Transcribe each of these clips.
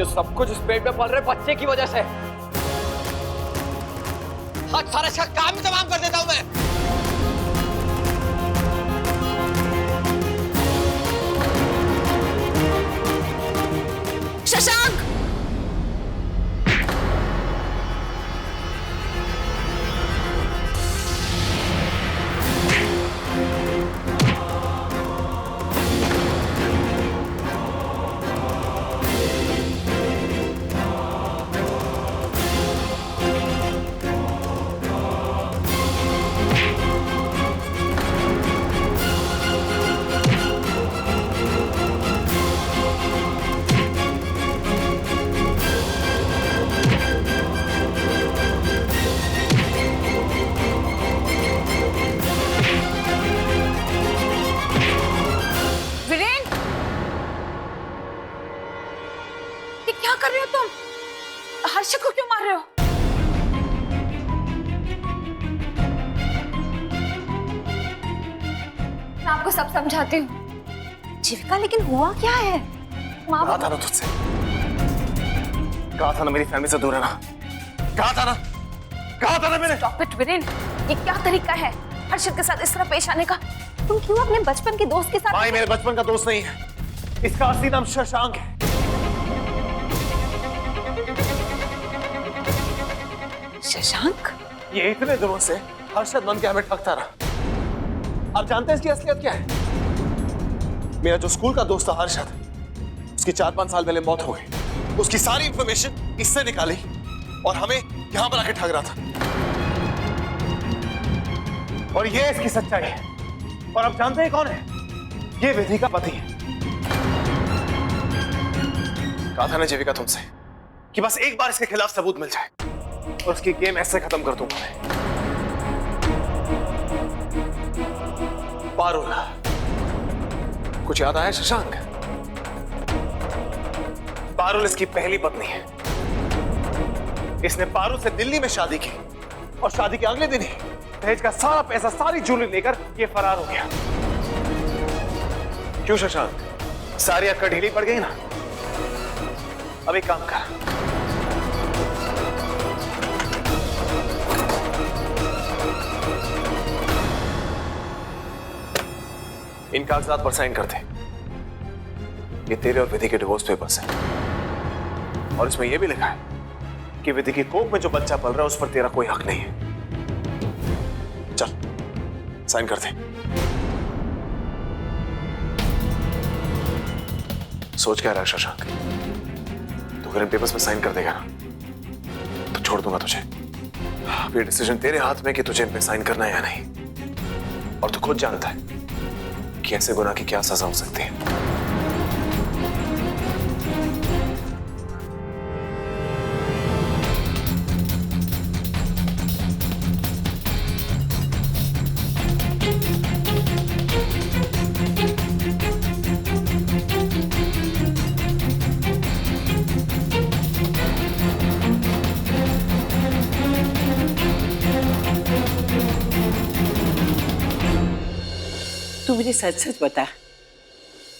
ये सब कुछ इस पेट में पल रहे बच्चे की वजह से। आज सारा इसका काम ही तमाम कर देता हूं मैं। शशांक! क्या कर रहे हो तुम? हर्षद को क्यों मार रहे हो? मैं आपको सब समझाती हूँ। जीविका, लेकिन हुआ क्या है? कहा था ना तुझसे, कहा था ना मेरी फैमिली से दूर रहना, कहा था ना मैंने। Stop it, Viren. ये क्या तरीका है हर्षद के साथ इस तरह पेश आने का? तुम क्यों अपने बचपन के दोस्त के साथ? भाई मेरे बचपन का दोस्त नहीं है, इसका असली नाम शशांक है। शशांक? ये इतने दिनों से हर्षद बन के हमें ठगता रहा। आप जानते हैं इसकी असलियत क्या है? मेरा जो स्कूल का दोस्त था हर्षद, उसकी 4-5 साल पहले मौत हो गई। उसकी सारी इंफॉर्मेशन इससे निकाली और हमें यहां पर आके ठग रहा था। और ये इसकी सच्चाई है। और आप जानते हैं कौन है? ये विधि का पति है। कहा था ना जीविका तुमसे कि बस एक बार इसके खिलाफ सबूत मिल जाए और उसकी गेम ऐसे खत्म कर दूंगा मैं। पारुल, कुछ याद आया शशांक? पारुल इसकी पहली पत्नी है। इसने पारुल से दिल्ली में शादी की और शादी के अगले दिन ही दहेज का सारा पैसा, सारी ज्वेलरी लेकर ये फरार हो गया। क्यों शशांक, सारी अक्कड़ ढीली पड़ गई ना? अब एक काम कर, इन कागजात पर साइन कर दे। ये तेरे और विधि के डिवोर्स पेपर्स हैं और इसमें यह भी लिखा है कि विधि की कोख में जो बच्चा पल रहा है उस पर तेरा कोई हक नहीं है। चल साइन कर दे। सोच क्या रहा है शशांक? तो अगर इन पेपर्स में साइन कर देगा ना तो छोड़ दूंगा तुझे। अब ये डिसीजन तेरे हाथ में कि तुझे इन पे साइन करना है या नहीं। और तू खुद जानता है कि ऐसे गुनाह की क्या सजा हो सकती है। तू मुझे सच सच बता,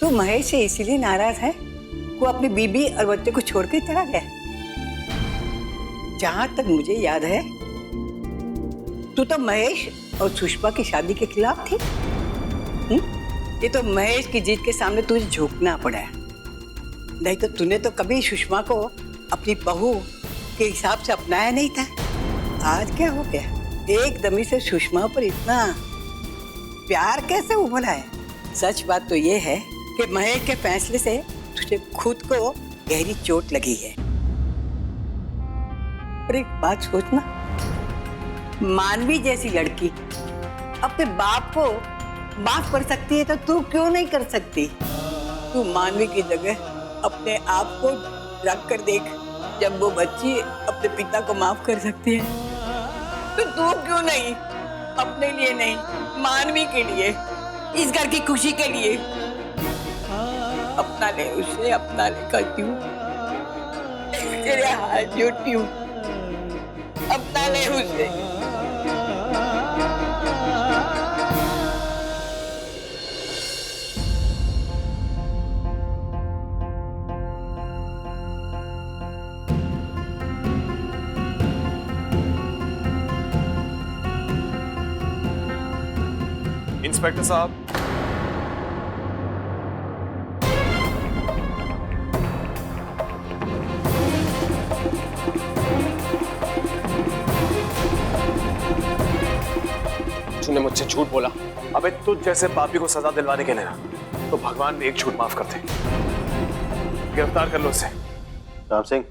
तू महेश से इसीलिए नाराज है? वो अपनी बीबी और बच्चे को छोड़ के चला गया? जहां तक मुझे याद है तू तो महेश और सुषमा की शादी के खिलाफ थी। ये तो महेश की जिद के सामने तुझे झुकना पड़ा है। नहीं तो तूने तो कभी सुषमा को अपनी बहू के हिसाब से अपनाया नहीं था। आज क्या हो गया? एकदम ही से सुषमा पर इतना प्यार कैसे उभरा है? सच बात तो ये है कि महेश के फैसले से तुझे खुद को गहरी चोट लगी है। पर एक बात सोचना, मानवी जैसी लड़की अपने बाप को माफ कर सकती है तो तू क्यों नहीं कर सकती? तू मानवी की जगह अपने आप को रख कर देख। जब वो बच्ची अपने पिता को माफ कर सकती है तो तू क्यों नहीं? अपने लिए नहीं, मानवी के लिए, इस घर की खुशी के लिए अपना ले उसे, अपना ले करती हूँ। तेरे हाथ जोड़ती हूँ, अपना ले उसे। इंस्पेक्टर साहब, तूने मुझसे झूठ बोला। अबे तुझ जैसे पापी को सजा दिलवाने के लिए ना तो भगवान ने एक झूठ माफ कर दे। गिरफ्तार कर लो उसे। राम सिंह,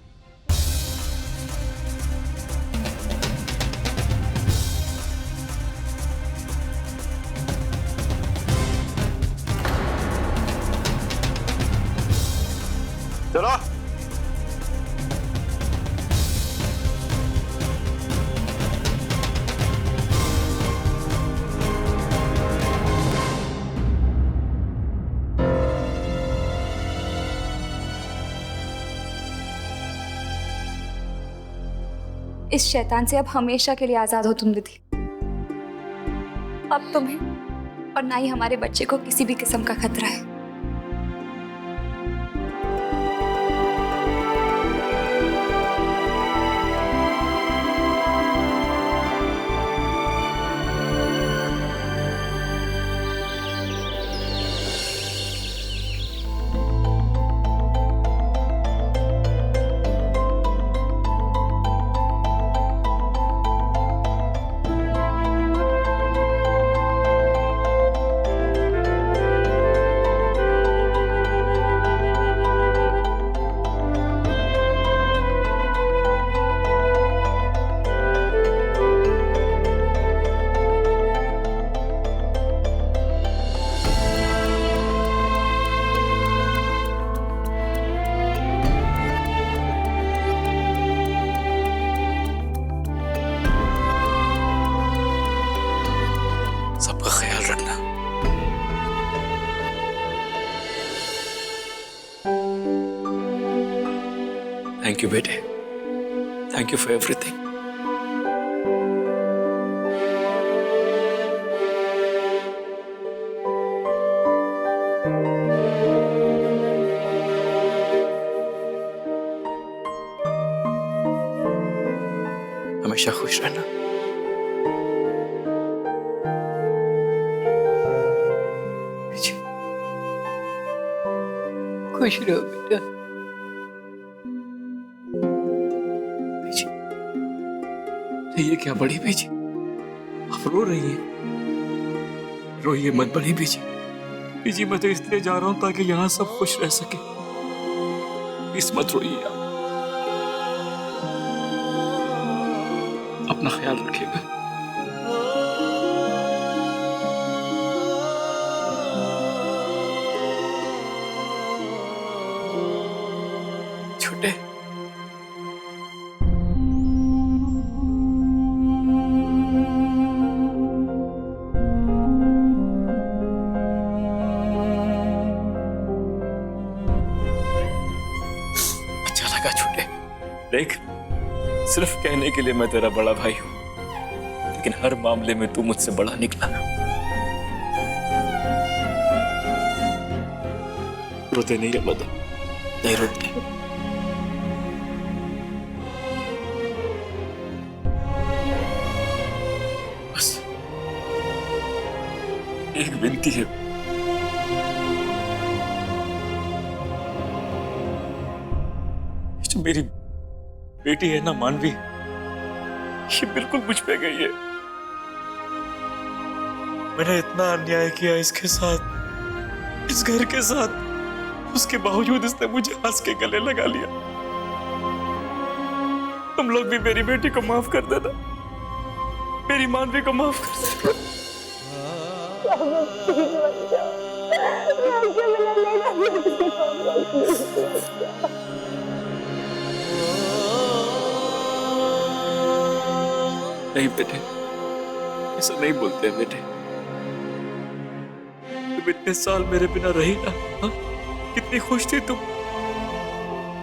चलो। इस शैतान से अब हमेशा के लिए आजाद हो तुम दीदी। अब तुम्हें और ना ही हमारे बच्चे को किसी भी किस्म का खतरा है। सबका ख्याल रखना। थैंक यू बेटे, थैंक यू फॉर एवरीथिंग। हमेशा खुश रहना। खुश रहो बेटा। बीजी, ये क्या बड़ी बीजी, आप रो रही हैं? रोइए मत बड़ी बीजी। बीजी मैं तो इसलिए जा रहा हूं ताकि यहाँ सब खुश रह सके। इस मत रोइए आप। अपना ख्याल रखिएगा। छोटे अच्छा लगा छोटे। देख, सिर्फ कहने के लिए मैं तेरा बड़ा भाई हूं, लेकिन हर मामले में तू मुझसे बड़ा निकला। रोते नहीं है मदन, नहीं रोते। बस एक विनती है, जो मेरी बेटी है ना मानवी, ये बिल्कुल मुझ पे गई है। मैंने इतना अन्याय किया इसके साथ, इस घर के साथ, उसके बावजूद इसने मुझे हंस के गले लगा लिया। तुम लोग भी मेरी बेटी को माफ कर देना, मेरी मानवी को माफ कर देना। नहीं बेटे, ऐसा नहीं बोलते बेटे। तुम इतने साल मेरे बिना रही ना, हा? कितनी खुश थी तुम।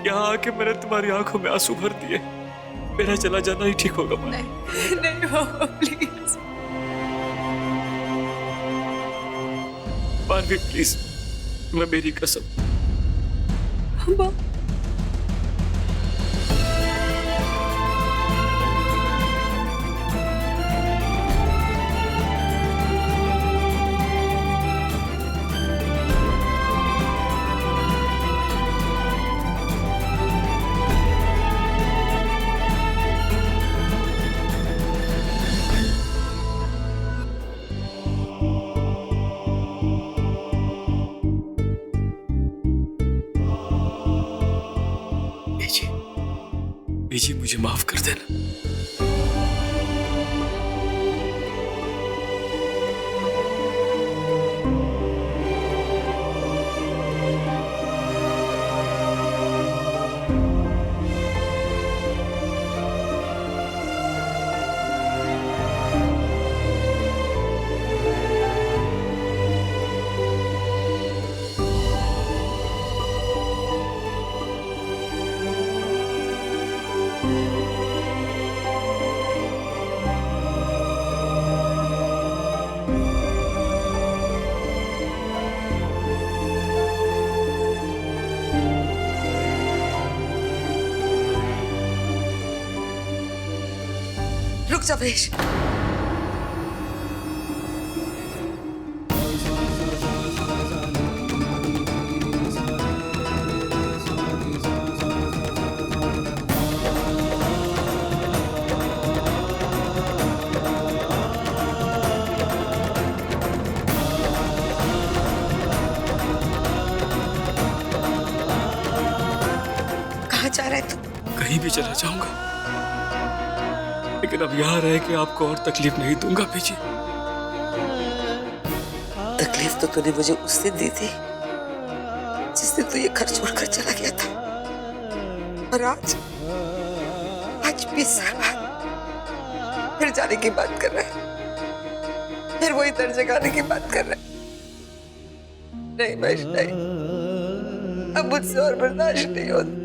यहाँ आके मैंने तुम्हारी आंखों में आंसू भर दिए। मेरा चला जाना ही ठीक होगा। नहीं, नहीं बाबा प्लीज। मानवी प्लीज, मैं मेरी कसम। बाबा बीजी मुझे माफ कर देना। रुक जा महेश। कहाँ जा रहा है तू? कहीं भी चला जाऊंगा, लेकिन अब यहाँ रह के आपको और तकलीफ नहीं दूंगा बीजी। तकलीफ तो तूने मुझे उस दिन दी थी जिस दिन तू ये घर छोड़कर चला गया था, और आज 20 साल बाद फिर जाने की बात कर रहा है, फिर वही दर्द जगाने की बात कर रहा है। नहीं महेश नहीं, अब मुझसे और बर्दाश्त नहीं होता।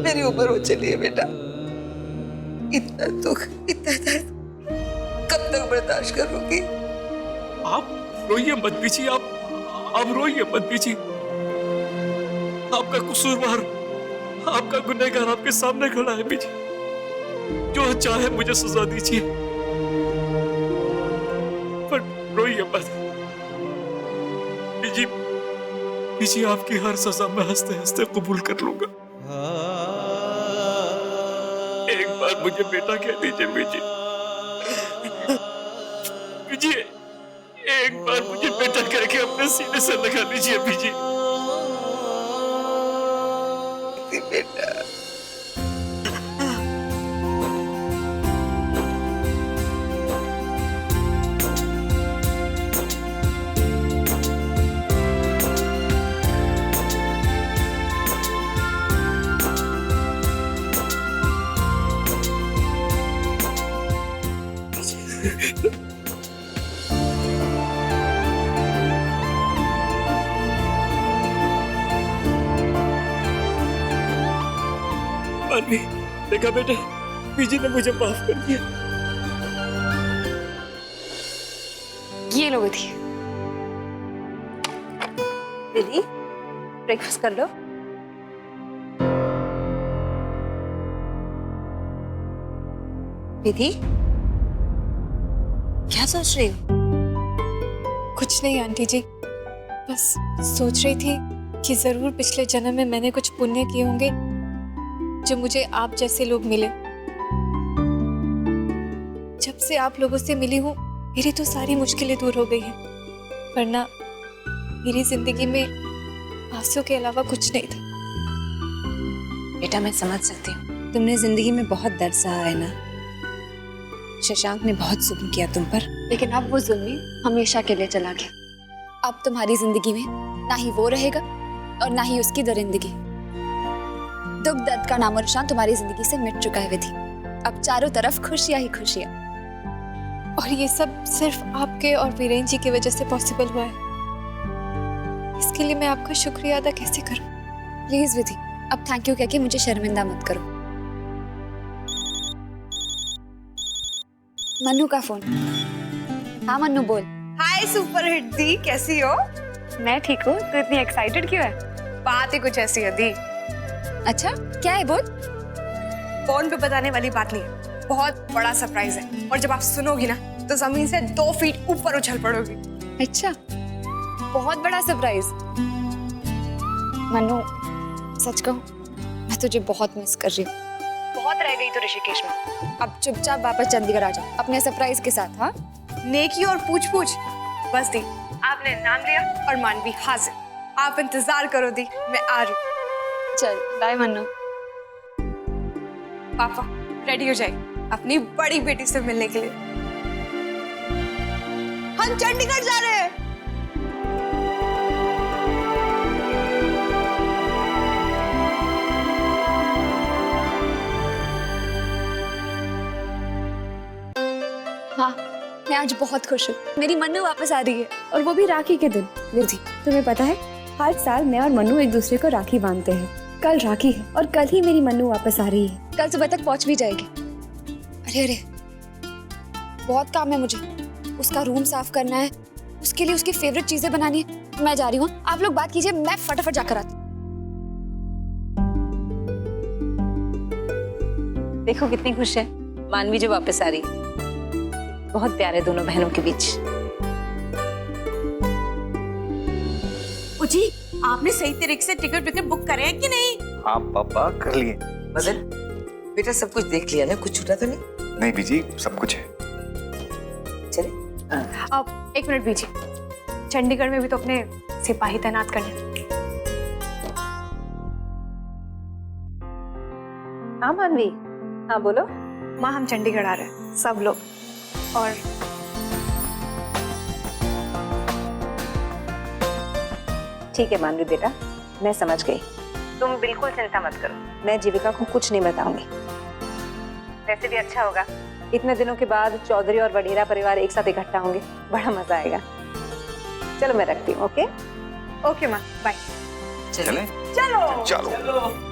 मेरी उम्र हो चली है बेटा, इतना दुख इतना दर्द कब तक बर्दाश्त करोगी? आप रोइए मत बीजी, आप रोइए मत बीजी। आपका कसूरवार, आपका गुनहगार आपके सामने खड़ा है बीजी। जो चाहे मुझे सजा दीजिए, पर रोइए मत बीजी। बीजी आपकी हर सजा मैं हंसते हंसते कबूल कर लूंगा। एक बार मुझे बेटा कह दीजिए बीजी। बीजी एक बार मुझे बेटा कह के अपने सीने से लगा लीजिए बीजी। बेटा मानवी, देखा बेटा, बीजी ने मुझे माफ कर दिया। ये लो विधि। दीदी ब्रेकफास्ट कर लो। विधि क्या सोच रही हो? कुछ नहीं आंटी जी, बस सोच रही थी कि जरूर पिछले जन्म में मैंने कुछ पुण्य किए होंगे जो मुझे आप जैसे लोग मिले। जब से आप लोगों से मिली हूँ मेरी तो सारी मुश्किलें दूर हो गई हैं, वरना मेरी जिंदगी में आंसू के अलावा कुछ नहीं था। बेटा मैं समझ सकती हूँ, तुमने जिंदगी में बहुत दर्द सहा है ना। शशांक ने बहुत जुल्म किया तुम पर, लेकिन अब वो जुल्म हमेशा के लिए चला गया। अब तुम्हारी जिंदगी में ना ही वो रहेगा और ना ही उसकी दरिंदगी। दुख दर्द का नामो निशान तुम्हारी जिंदगी से मिट चुका है विधि। अब चारों तरफ खुशियां ही खुशियां। और ये सब सिर्फ आपके और वीरेन जी की वजह से पॉसिबल हुआ है। इसके लिए मैं आपका शुक्रिया अदा कैसे करूं? प्लीज विधि, अब थैंक यू कह के मुझे शर्मिंदा मत करो। मन्नू का फोन। हाँ मन्नू बोल। हाय सुपरहिट दी, कैसी हो? मैं ठीक हूँ, तू इतनी एक्साइटेड क्यों है? बात ही कुछ ऐसी है दी। अच्छा क्या है बोल। फोन पे बताने वाली बात नहीं है, बहुत बड़ा सरप्राइज है, और जब आप सुनोगी ना तो जमीन से 2 फीट ऊपर उछल पड़ोगी। अच्छा, बहुत बड़ा सरप्राइज। मन्नू सच कहूँ मैं तुझे बहुत मिस कर रही हूँ। बहुत रह गई तो ऋषिकेश में। अब चुपचाप वापस चंडीगढ़ आ जा अपने सरप्राइज के साथ। हाँ नेकी और पूछ पूछ बस दी, आपने नाम लिया और मानवी हाजिर। आप इंतजार करो दी, मैं आ रही हूँ। चल बाय मन्नू। पापा रेडी हो जाए अपनी बड़ी बेटी से मिलने के लिए। हम चंडीगढ़ जा रहे हैं। हाँ, मैं आज बहुत खुश हूँ। मेरी मन्नू वापस आ रही है और वो भी राखी के दिन। विधि, तुम्हें पता है हर साल मैं और मन्नू एक दूसरे को राखी बांधते हैं। कल राखी है और कल ही मेरी मन्नू वापस आ रही है। कल सुबह तक पहुंच भी जाएगी। अरे अरे, बहुत काम है मुझे। उसका रूम साफ करना है, उसके लिए उसकी फेवरेट चीजें बनानी है। मैं जा रही हूँ, आप लोग बात कीजिए, मैं फटाफट जाकर आती हूँ। देखो कितनी खुश है मानवी जो वापस आ रही है। बहुत प्यार है दोनों बहनों के बीच। जी, आपने सही तरीके से टिकट विकेट बुक करे हैं कि नहीं? हाँ पापा कर लिए। मदन बेटा सब कुछ देख लिया ना, कुछ छूटा तो नहीं? नहीं बीजी सब कुछ है। चले अब एक मिनट बीजिए, चंडीगढ़ में भी तो अपने सिपाही तैनात करने। हाँ मानवी, हाँ बोलो। माँ हम चंडीगढ़ आ रहे हैं सब लोग। और ठीक है मानवी बेटा, मैं समझ गई। तुम बिल्कुल चिंता मत करो, मैं जीविका को कुछ नहीं बताऊंगी। वैसे भी अच्छा होगा, इतने दिनों के बाद चौधरी और वडेरा परिवार एक साथ इकट्ठा होंगे, बड़ा मजा आएगा। चलो मैं रखती हूँ। ओके ओके माँ, बाय। चले चलो।